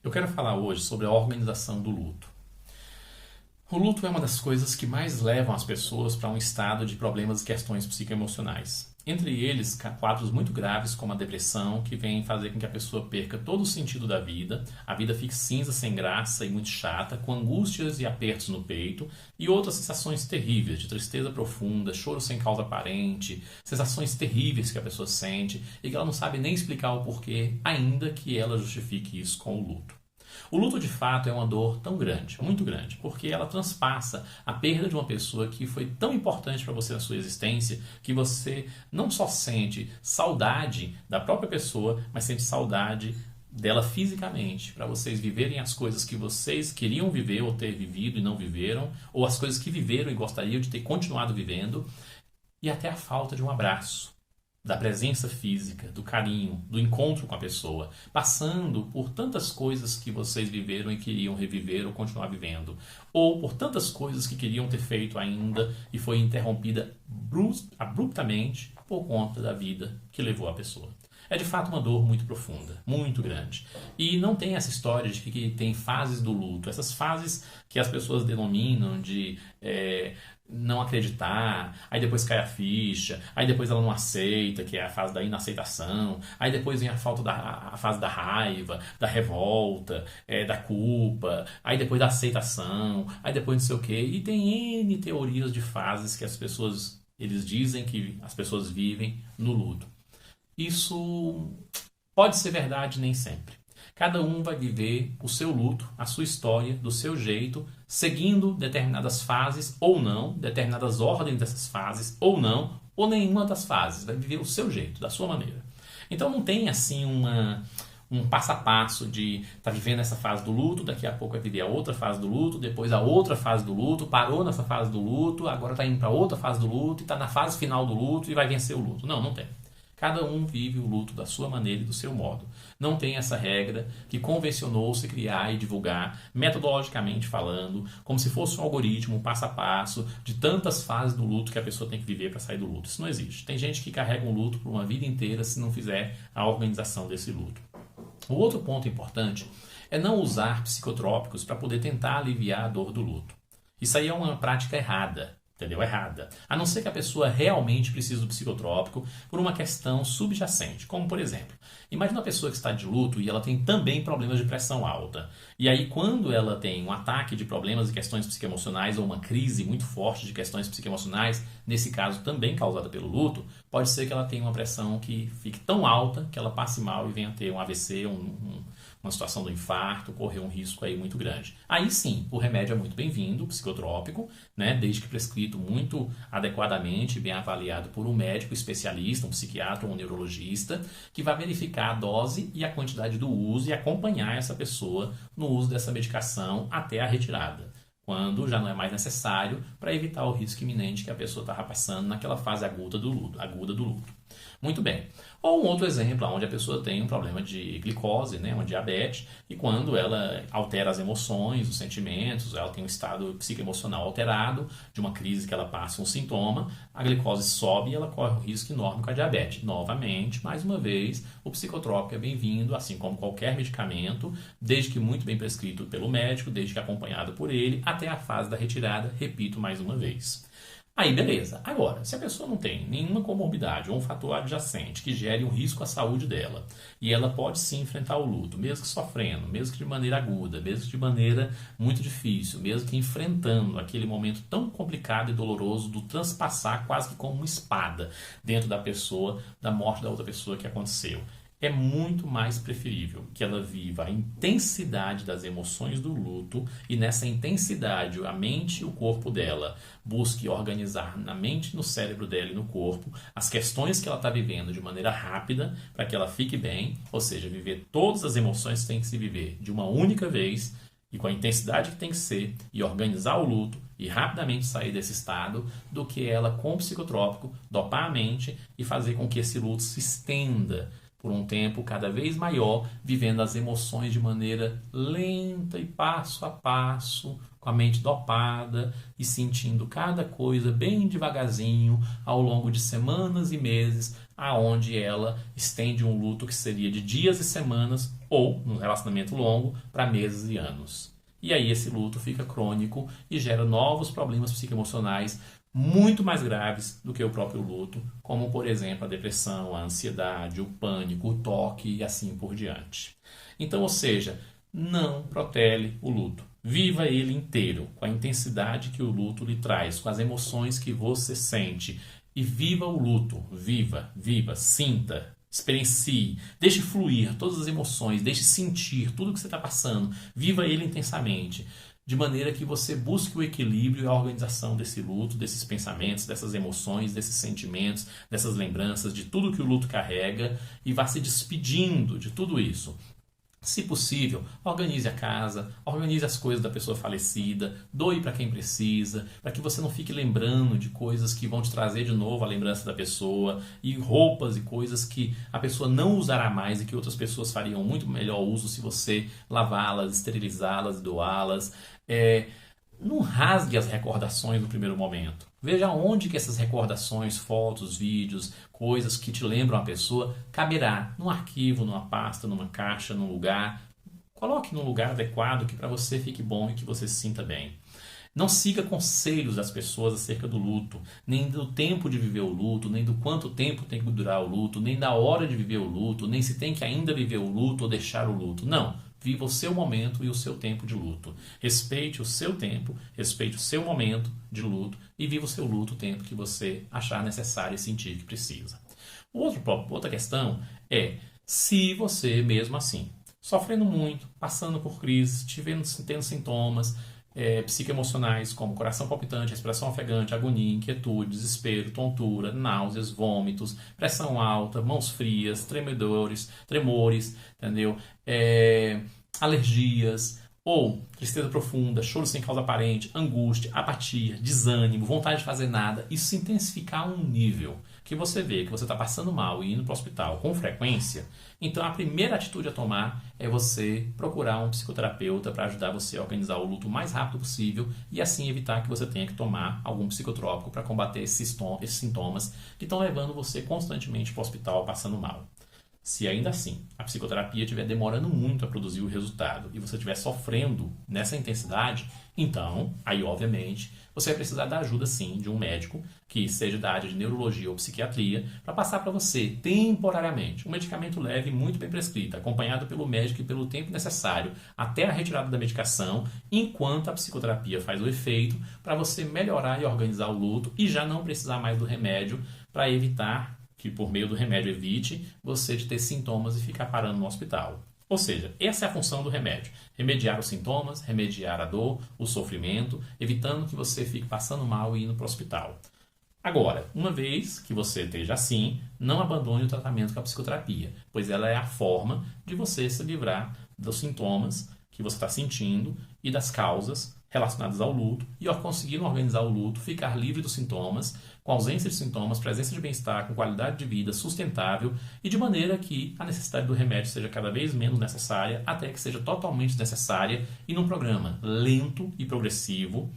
Eu quero falar hoje sobre a organização do luto. O luto é uma das coisas que mais levam as pessoas para um estado de problemas e questões psicoemocionais. Entre eles, quadros muito graves como a depressão, que vem fazer com que a pessoa perca todo o sentido da vida, a vida fique cinza, sem graça e muito chata, com angústias e apertos no peito, e outras sensações terríveis, de tristeza profunda, choro sem causa aparente, sensações terríveis que a pessoa sente e que ela não sabe nem explicar o porquê, ainda que ela justifique isso com o luto. O luto, de fato, é uma dor tão grande, muito grande, porque ela transpassa a perda de uma pessoa que foi tão importante para você na sua existência, que você não só sente saudade da própria pessoa, mas sente saudade dela fisicamente, para vocês viverem as coisas que vocês queriam viver ou ter vivido e não viveram, ou as coisas que viveram e gostariam de ter continuado vivendo, e até a falta de um abraço, da presença física, do carinho, do encontro com a pessoa, passando por tantas coisas que vocês viveram e queriam reviver ou continuar vivendo, ou por tantas coisas que queriam ter feito ainda e foi interrompida abruptamente por conta da vida que levou a pessoa. É de fato uma dor muito profunda, muito grande. E não tem essa história de que tem fases do luto, essas fases que as pessoas denominam de não acreditar, aí depois cai a ficha, aí depois ela não aceita, que é a fase da inaceitação, aí depois vem a fase da raiva, da revolta, da culpa, aí depois da aceitação, aí depois não sei o quê. E tem N teorias de fases que as pessoas, eles dizem que as pessoas vivem no luto. Isso pode ser verdade nem sempre. Cada um vai viver o seu luto, a sua história, do seu jeito, seguindo determinadas fases ou não, determinadas ordens dessas fases ou não, ou nenhuma das fases. Vai viver o seu jeito, da sua maneira. Então não tem assim um passo a passo de estar vivendo essa fase do luto, daqui a pouco vai viver a outra fase do luto, depois a outra fase do luto, parou nessa fase do luto, agora está indo para outra fase do luto, e está na fase final do luto e vai vencer o luto. Não, não tem. Cada um vive o luto da sua maneira e do seu modo. Não tem essa regra que convencionou-se criar e divulgar, metodologicamente falando, como se fosse um algoritmo, um passo a passo, de tantas fases do luto que a pessoa tem que viver para sair do luto. Isso não existe. Tem gente que carrega um luto por uma vida inteira se não fizer a organização desse luto. O outro ponto importante é não usar psicotrópicos para poder tentar aliviar a dor do luto. Isso aí é uma prática errada. Entendeu? Errada. A não ser que a pessoa realmente precise do psicotrópico por uma questão subjacente. Como, por exemplo, imagina uma pessoa que está de luto e ela tem também problemas de pressão alta. E aí, quando ela tem um ataque de problemas e questões psicoemocionais ou uma crise muito forte de questões psicoemocionais, nesse caso também causada pelo luto, pode ser que ela tenha uma pressão que fique tão alta que ela passe mal e venha a ter um AVC, uma situação do infarto, correr um risco aí muito grande. Aí sim, o remédio é muito bem-vindo, o psicotrópico, né, desde que prescrito muito adequadamente, bem avaliado por um médico especialista, um psiquiatra ou um neurologista, que vai verificar a dose e a quantidade do uso e acompanhar essa pessoa no uso dessa medicação até a retirada, quando já não é mais necessário, para evitar o risco iminente que a pessoa estava passando naquela fase aguda do luto. Muito bem. Ou um outro exemplo, onde a pessoa tem um problema de glicose, né, uma diabetes, e quando ela altera as emoções, os sentimentos, ela tem um estado psicoemocional alterado, de uma crise que ela passa um sintoma, a glicose sobe e ela corre um risco enorme com a diabetes. Novamente, mais uma vez, o psicotrópico é bem-vindo, assim como qualquer medicamento, desde que muito bem prescrito pelo médico, desde que acompanhado por ele, até a fase da retirada, repito mais uma vez. Aí, beleza. Agora, se a pessoa não tem nenhuma comorbidade ou um fator adjacente que gere um risco à saúde dela, e ela pode sim enfrentar o luto, mesmo que sofrendo, mesmo que de maneira aguda, mesmo que de maneira muito difícil, mesmo que enfrentando aquele momento tão complicado e doloroso do transpassar quase que como uma espada dentro da pessoa, da morte da outra pessoa que aconteceu. É muito mais preferível que ela viva a intensidade das emoções do luto e nessa intensidade a mente e o corpo dela busque organizar na mente, no cérebro dela e no corpo as questões que ela está vivendo de maneira rápida para que ela fique bem, ou seja, viver todas as emoções que tem que se viver de uma única vez e com a intensidade que tem que ser e organizar o luto e rapidamente sair desse estado do que ela com o psicotrópico dopar a mente e fazer com que esse luto se estenda por um tempo cada vez maior, vivendo as emoções de maneira lenta e passo a passo, com a mente dopada e sentindo cada coisa bem devagarzinho ao longo de semanas e meses, aonde ela estende um luto que seria de dias e semanas ou, num relacionamento longo, para meses e anos. E aí esse luto fica crônico e gera novos problemas psicoemocionais muito mais graves do que o próprio luto, como, por exemplo, a depressão, a ansiedade, o pânico, o toque e assim por diante. Então, ou seja, não protele o luto. Viva ele inteiro, com a intensidade que o luto lhe traz, com as emoções que você sente. E viva o luto. Viva, viva, sinta, experiencie, deixe fluir todas as emoções, deixe sentir tudo que você está passando. Viva ele intensamente, de maneira que você busque o equilíbrio e a organização desse luto, desses pensamentos, dessas emoções, desses sentimentos, dessas lembranças, de tudo que o luto carrega e vá se despedindo de tudo isso. Se possível, organize a casa, organize as coisas da pessoa falecida, doe para quem precisa, para que você não fique lembrando de coisas que vão te trazer de novo a lembrança da pessoa, e roupas e coisas que a pessoa não usará mais e que outras pessoas fariam muito melhor uso se você lavá-las, esterilizá-las, doá-las. Não rasgue as recordações no primeiro momento. Veja onde que essas recordações, fotos, vídeos, coisas que te lembram a pessoa, caberá num arquivo, numa pasta, numa caixa, num lugar. Coloque num lugar adequado que para você fique bom e que você se sinta bem. Não siga conselhos das pessoas acerca do luto, nem do tempo de viver o luto, nem do quanto tempo tem que durar o luto, nem da hora de viver o luto, nem se tem que ainda viver o luto ou deixar o luto. Não. Viva o seu momento e o seu tempo de luto. Respeite o seu tempo, respeite o seu momento de luto e viva o seu luto o tempo que você achar necessário e sentir que precisa. Outra questão é se você, mesmo assim, sofrendo muito, passando por crises, tendo sintomas psicoemocionais como coração palpitante, respiração ofegante, agonia, inquietude, desespero, tontura, náuseas, vômitos, pressão alta, mãos frias, tremores, entendeu? Alergias, ou tristeza profunda, choro sem causa aparente, angústia, apatia, desânimo, vontade de fazer nada, isso se intensificar a um nível que você vê que você está passando mal e indo para o hospital com frequência, então a primeira atitude a tomar é você procurar um psicoterapeuta para ajudar você a organizar o luto o mais rápido possível e assim evitar que você tenha que tomar algum psicotrópico para combater esses sintomas que estão levando você constantemente para o hospital passando mal. Se ainda assim a psicoterapia estiver demorando muito a produzir o resultado e você estiver sofrendo nessa intensidade, então, aí obviamente, você vai precisar da ajuda sim de um médico que seja da área de neurologia ou psiquiatria para passar para você temporariamente um medicamento leve e muito bem prescrito, acompanhado pelo médico e pelo tempo necessário até a retirada da medicação, enquanto a psicoterapia faz o efeito para você melhorar e organizar o luto e já não precisar mais do remédio para evitar que por meio do remédio evite você de ter sintomas e ficar parando no hospital. Ou seja, essa é a função do remédio. Remediar os sintomas, remediar a dor, o sofrimento, evitando que você fique passando mal e indo para o hospital. Agora, uma vez que você esteja assim, não abandone o tratamento com a psicoterapia, pois ela é a forma de você se livrar dos sintomas que você está sentindo e das causas relacionadas ao luto e, ao conseguir organizar o luto, ficar livre dos sintomas, com ausência de sintomas, presença de bem-estar, com qualidade de vida sustentável e de maneira que a necessidade do remédio seja cada vez menos necessária até que seja totalmente desnecessária e num programa lento e progressivo,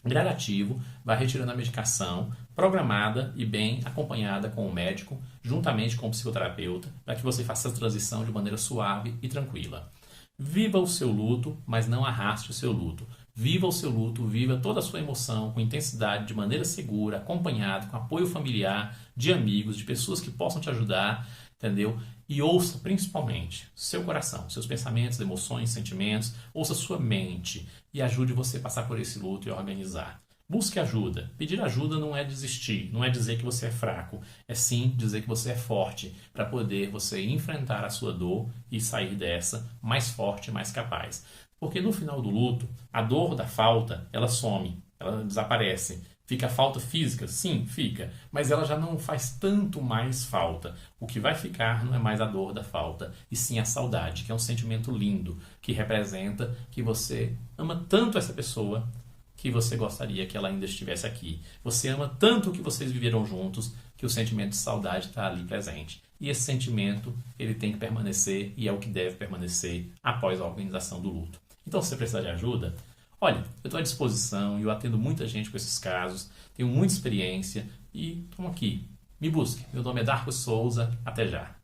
gradativo, vai retirando a medicação programada e bem acompanhada com o médico, juntamente com o psicoterapeuta, para que você faça essa transição de maneira suave e tranquila. Viva o seu luto, mas não arraste o seu luto. Viva o seu luto, viva toda a sua emoção com intensidade, de maneira segura, acompanhado, com apoio familiar, de amigos, de pessoas que possam te ajudar, entendeu? E ouça principalmente seu coração, seus pensamentos, emoções, sentimentos, ouça sua mente e ajude você a passar por esse luto e organizar. Busque ajuda. Pedir ajuda não é desistir, não é dizer que você é fraco, é sim dizer que você é forte para poder você enfrentar a sua dor e sair dessa mais forte, mais capaz. Porque no final do luto, a dor da falta, ela some, ela desaparece. Fica a falta física? Sim, fica. Mas ela já não faz tanto mais falta. O que vai ficar não é mais a dor da falta, e sim a saudade, que é um sentimento lindo, que representa que você ama tanto essa pessoa que você gostaria que ela ainda estivesse aqui. Você ama tanto o que vocês viveram juntos que o sentimento de saudade está ali presente. E esse sentimento ele tem que permanecer e é o que deve permanecer após a organização do luto. Então, se você precisar de ajuda, olha, eu estou à disposição e eu atendo muita gente com esses casos, tenho muita experiência e estou aqui. Me busque. Meu nome é Darko Souza. Até já.